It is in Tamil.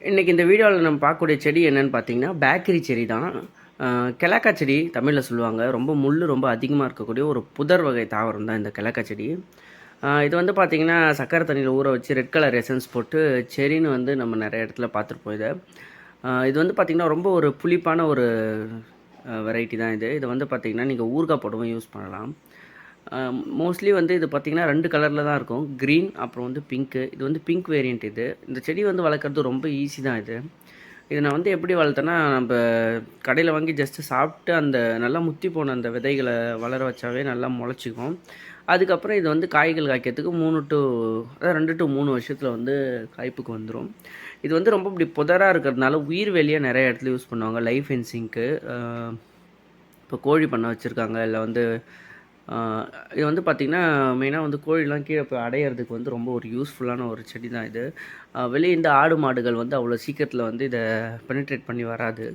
இன்றைக்கி இந்த வீடியோவில் நம்ம பார்க்கக்கூடிய செடி என்னென்னு பார்த்தீங்கன்னா பேக்கரி செடி தான். கிழக்கா செடி தமிழில் சொல்லுவாங்க. ரொம்ப முள் ரொம்ப அதிகமாக இருக்கக்கூடிய ஒரு புதர் வகை தாவரம் தான் இந்த கிழக்கா செடி. இது வந்து பார்த்திங்கன்னா சக்கரை தண்ணியில் ஊற வச்சு ரெட் கலர் எசன்ஸ் போட்டு செடின்னு வந்து நம்ம நிறைய இடத்துல பார்த்துருப்போம் இதை. இது வந்து பார்த்திங்கன்னா ரொம்ப ஒரு புளிப்பான ஒரு வெரைட்டி தான் இது. இதை வந்து பார்த்திங்கன்னா நீங்கள் ஊறுகாய் போடவும் யூஸ் பண்ணலாம். மோஸ்ட்லி வந்து இது பார்த்திங்கன்னா 2 கலரில் தான் இருக்கும். க்ரீன் அப்புறம் வந்து பிங்க்கு. இது வந்து பிங்க் வேரியண்ட் இது. இந்த செடி வந்து வளர்க்குறது ரொம்ப ஈஸி தான் இது. இதை நான் வந்து எப்படி வளர்த்தேன்னா, நம்ம கடையில் வாங்கி ஜஸ்ட்டு சாப்பிட்டு அந்த நல்லா முத்தி போன அந்த விதைகளை வளர வச்சாவே நல்லா முளைச்சிக்கும். அதுக்கப்புறம் இது வந்து காய்கள் காய்க்கிறதுக்கு 2 to 3 வருஷத்தில் வந்து காய்ப்புக்கு வந்துடும். இது வந்து ரொம்ப இப்படி புதராக இருக்கிறதுனால உயிர் வேலியாக நிறைய இடத்துல யூஸ் பண்ணுவாங்க. லைஃப் ஃபென்சிங்க்கு. இப்போ கோழி பண்ணை வச்சுருக்காங்க, இல்லை வந்து இது வந்து பார்த்திங்கன்னா மெயினாக வந்து கோழிலாம் கீழே போய் அடையிறதுக்கு வந்து ரொம்ப ஒரு யூஸ்ஃபுல்லான ஒரு செடி தான் இது. வெளியே இந்த ஆடு மாடுகள் வந்து அவ்வளோ சீக்கிரத்தில் வந்து இதை பெனிட்ரேட் பண்ணி வராது.